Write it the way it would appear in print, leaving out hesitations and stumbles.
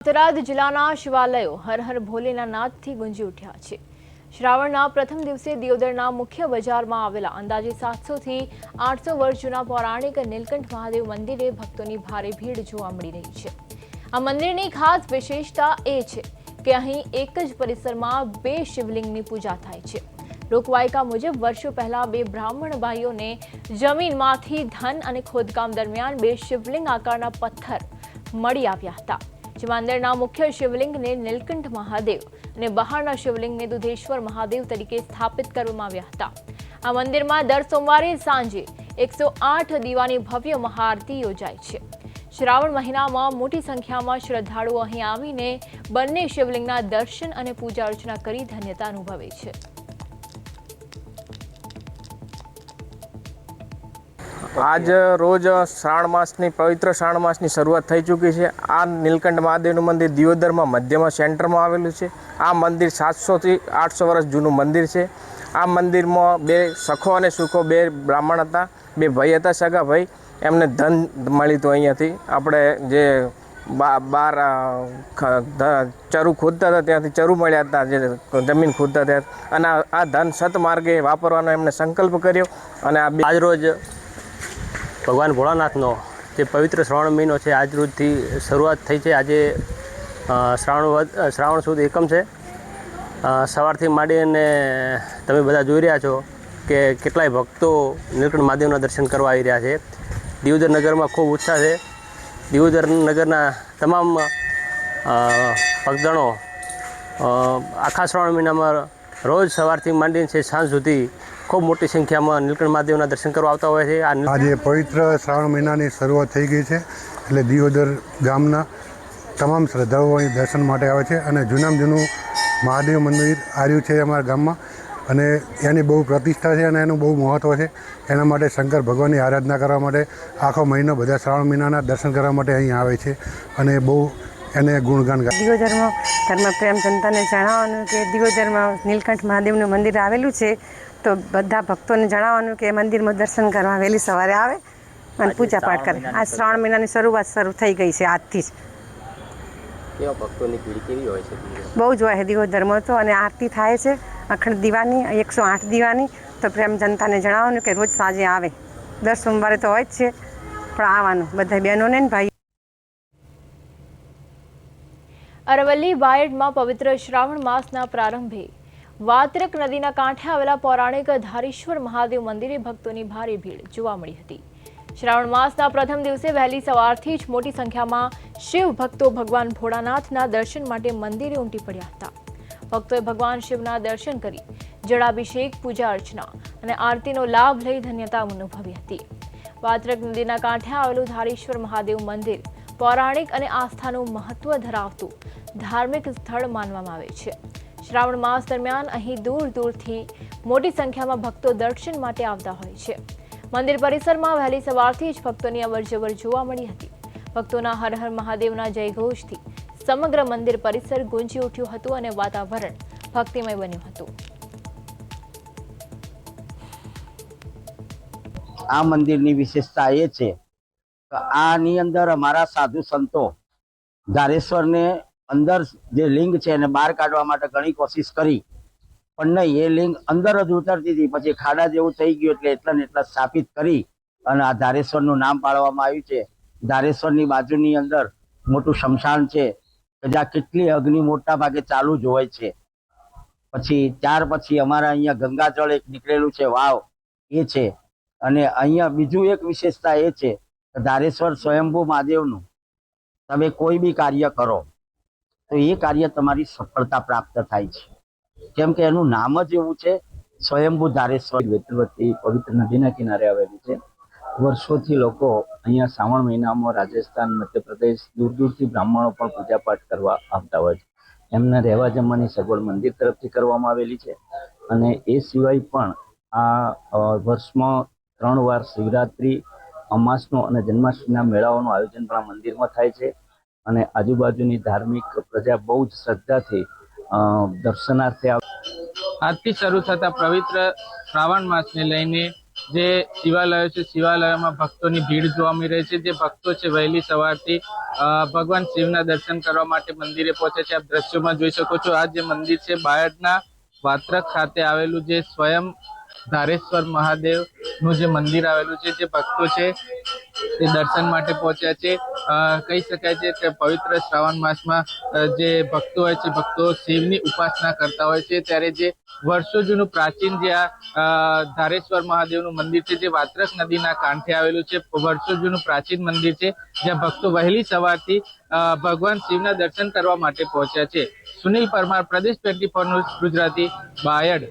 થરાદ જિલ્લાના શિવાલયો હર હર ભોલેના નાદથી ગુંજી ઉઠ્યા છે। શ્રાવણના પ્રથમ દિવસે દિયોદરના મુખ્ય બજારમાં આવેલા અંદાજે 700 થી 800 વર્ષ જૂના પૌરાણિક નીલકંઠ મહાદેવ મંદિરે ભક્તોની ભારે ભીડ જોવા મળી રહી છે। આ મંદિરની ખાસ વિશેષતા એ છે કે અહીં એક જ પરિસરમાં બે શિવલિંગની પૂજા થાય છે। લોકવાયકા મુજબ વર્ષો પહેલા બે બ્રાહ્મણ ભાઈઓને જમીનમાંથી ધન અને ખોદકામ દરમિયાન બે શિવલિંગ આકારના પથ્થર મળી આવ્યા હતા। જેમાં અંદરના મુખ્ય શિવલિંગને નીલકંઠ મહાદેવ અને બહારના શિવલિંગને દુધેશ્વર મહાદેવ તરીકે સ્થાપિત કરવામાં આવ્યા હતા। આ મંદિરમાં દર સોમવારે સાંજે 108 દીવાની ભવ્ય મહાઆરતી યોજાય છે। શ્રાવણ મહિનામાં મોટી સંખ્યામાં શ્રદ્ધાળુઓ અહીં આવીને બંને શિવલિંગના દર્શન અને પૂજા અર્ચના કરી ધન્યતા અનુભવે છે। आज रोज श्रावण मासनी पवित्र श्रावण मासनी शुरुआत थई चूकी है। आ नीलकंठ महादेवનું मंदिर दियोदर में मध्य में सेंटर में आवेलू है। आ मंदिर 700 થી 800 वर्ष जूनू मंदिर है। आ मंदिर में बे सखो और सुखो बे ब्राह्मण था, बे भाई था सगा भाई, एमने धन मळी तो अहींयाथी आपणे जे बार चरू खोदता था त्याथी चरू मळ्या था, जे जमीन खोदता था अने आ धन सत मार्गे वापरवानो एमणे संकल्प कर्यो। अने आज रोज भगवान भोलानाथनो जे पवित्र श्रावण महीनो है आज रोज थी शुरुआत थी है। आज श्रावण सुद एकम है। सवारथी मांडीने तमे बधा जोई रह्या छो कि केटलाय भक्तो नीलकंठ महादेवना दर्शन करवा आई रह्या छे। दियोदर नगर में खूब उत्साह है। दियोदर नगरना तमाम भक्तजनों आखा श्रावण महीना में रोज सवारथी मांडीने सांज सुधी खूब मोटी संख्या में नीलकंठ महादेवना दर्शन करवा आवता होय छे। आज पवित्र श्रावण महीनानी शरूआत थई गई है એટલે દિયોદર ગામના તમામ શ્રદ્ધાળુઓ અહીં દર્શન માટે આવે છે અને જૂનામાં જૂનું મહાદેવ મંદિર આવ્યું છે અમારા ગામમાં અને એની બહુ પ્રતિષ્ઠા છે અને એનું બહુ મહત્ત્વ છે। એના માટે શંકર ભગવાનની આરાધના કરવા માટે આખો મહિનો બધા શ્રાવણ મહિનાના દર્શન કરવા માટે અહીં આવે છે અને બહુ એને ગુણગાન ગાય। દિયોદરમાં ધર્મ પ્રેમ જનતાને જણાવવાનું કે દિયોદરમાં નીલકંઠ મહાદેવનું મંદિર આવેલું છે, તો બધા ભક્તોને જણાવવાનું કે મંદિરમાં દર્શન કરવા વહેલી સવારે આવે અને પૂજા પાઠ કરે। આ શ્રાવણ મહિનાની શરૂઆત શરૂ થઈ ગઈ છે આજથી જ। કેવા ભક્તોની ભીડ કેવી હોય છે? બહુ જ હોય છે દિયોદરમાં તો, અને આરતી થાય છે અખંડ દીવાની 108 દીવાની। તો પ્રેમ જનતાને જણાવવાનું કે રોજ સાંજે આવે, દર સોમવારે તો હોય જ છે પણ આવવાનું બધા બહેનોને ને ભાઈ। અરવલ્લી બાયડમાં પવિત્ર શ્રાવણ માસના પ્રારંભે વાત્રક નદીના કાંઠે આવેલા પૌરાણિક ધારેશ્વર મહાદેવ મંદિરે ભક્તોની ભારે ભીડ જોવા મળી હતી। શ્રાવણ માસના પ્રથમ દિવસે વહેલી સવારથી જ મોટી સંખ્યામાં શિવ ભક્તો ભગવાન ભોળાનાથના દર્શન માટે મંદિરે ઉમટી પડ્યા હતા। ભક્તોએ ભગવાન શિવના દર્શન કરી જળાભિષેક, પૂજા અર્ચના અને આરતીનો લાભ લઈ ધન્યતા અનુભવી હતી। વાત્રક નદીના કાંઠે આવેલું ધારેશ્વર મહાદેવ મંદિર પૌરાણિક અને આસ્થાનું મહત્વ ધરાવતું ધાર્મિક સ્થળ માનવામાં આવે છે। શ્રાવણ માસ દરમિયાન અહીં દૂર દૂરથી મોટી સંખ્યામાં ભક્તો દર્શન માટે આવતા હોય છે। મંદિર પરિસરમાં વહેલી સવારથી જ ભક્તોની અવરજવર જોવા મળી હતી। ભક્તોના હર હર મહાદેવના જયઘોષથી સમગ્ર મંદિર પરિસર ગુંજી ઉઠ્યું હતું અને વાતાવરણ ભક્તિમય બન્યું હતું। આ મંદિરની વિશેષતા એ છે કે આની અંદર અમારા સાધુ સંતો ધારેશ્વરને અંદર જે લિંગ છે એને બહાર કાઢવા માટે ઘણી કોશિશ કરી, પણ નહીં, એ લિંગ અંદર જ ઉતરતી હતી। પછી ખાડા જેવું થઈ ગયું એટલે એટલા ને એટલા સ્થાપિત કરી અને આ ધારેશ્વરનું નામ પાડવામાં આવ્યું છે। ધારેશ્વરની બાજુની અંદર મોટું શમશાન છે કે જ્યાં કેટલી અગ્નિ મોટા ભાગે ચાલુ જ હોય છે। પછી ત્યાર પછી અમારા અહીંયા ગંગાજળ એક નીકળેલું છે, વાવ એ છે। અને અહીંયા બીજું એક વિશેષતા એ છે કે ધારેશ્વર સ્વયંભૂ મહાદેવનું તમે કોઈ બી કાર્ય કરો તો એ કાર્ય તમારી સફળતા પ્રાપ્ત થાય છે, કેમ કે એનું નામ જ એવું છે, સ્વયંભૂ ધારેશ્વર। વેતરવતી પવિત્ર નદીના કિનારે આવેલી છે। વર્ષોથી લોકો અહીંયા શ્રાવણ મહિનામાં રાજસ્થાન, મધ્યપ્રદેશ, દૂર દૂરથી બ્રાહ્મણો પણ પૂજાપાઠ કરવા આવતા હોય છે। એમને રહેવા જમવાની સગવડ મંદિર તરફથી કરવામાં આવેલી છે। અને એ સિવાય પણ આ વર્ષમાં 3 વાર શિવરાત્રિ, અમાસનો અને જન્માષ્ટમીના મેળાઓનું આયોજન પણ આ મંદિરમાં થાય છે। અને આજુબાજુની ધાર્મિક પ્રજા બહુ જ શ્રદ્ધાથી દર્શનાર્થે આજથી શરૂ થતા પવિત્ર શ્રાવણ માસને લઈને જે શિવાલયો છે, શિવાલયોમાં ભક્તોની ભીડ જોવા મળી રહી છે. જે ભક્તો છે વહેલી સવારથી ભગવાન શિવના દર્શન કરવા માટે મંદિરે પહોંચે છે. આપ દ્રશ્યોમાં જોઈ શકો છો, આ જે મંદિર છે બાયડના વાત્રક ખાતે આવેલું જે સ્વયં ધારેશ્વર મહાદેવનું જે મંદિર આવેલું છે, જે ભક્તો છે તે દર્શન માટે પહોંચ્યા છે. કહી શકાય છે કે પવિત્ર શ્રાવણ માસમાં જે ભક્તો હોય છે, ભક્તો શિવની ઉપાસના કરતા હોય છે, ત્યારે જે વર્ષો જૂનું પ્રાચીન જે આ ધારેશ્વર મહાદેવનું મંદિર છે, જે વાત્રક નદીના કાંઠે આવેલું છે, વર્ષો જૂનું પ્રાચીન મંદિર છે, જ્યાં ભક્તો વહેલી સવારથી ભગવાન શિવના દર્શન કરવા માટે પહોંચ્યા છે. સુનિલ પરમાર, પ્રદેશ 24 ન્યૂઝ ગુજરાતી, બાયડ.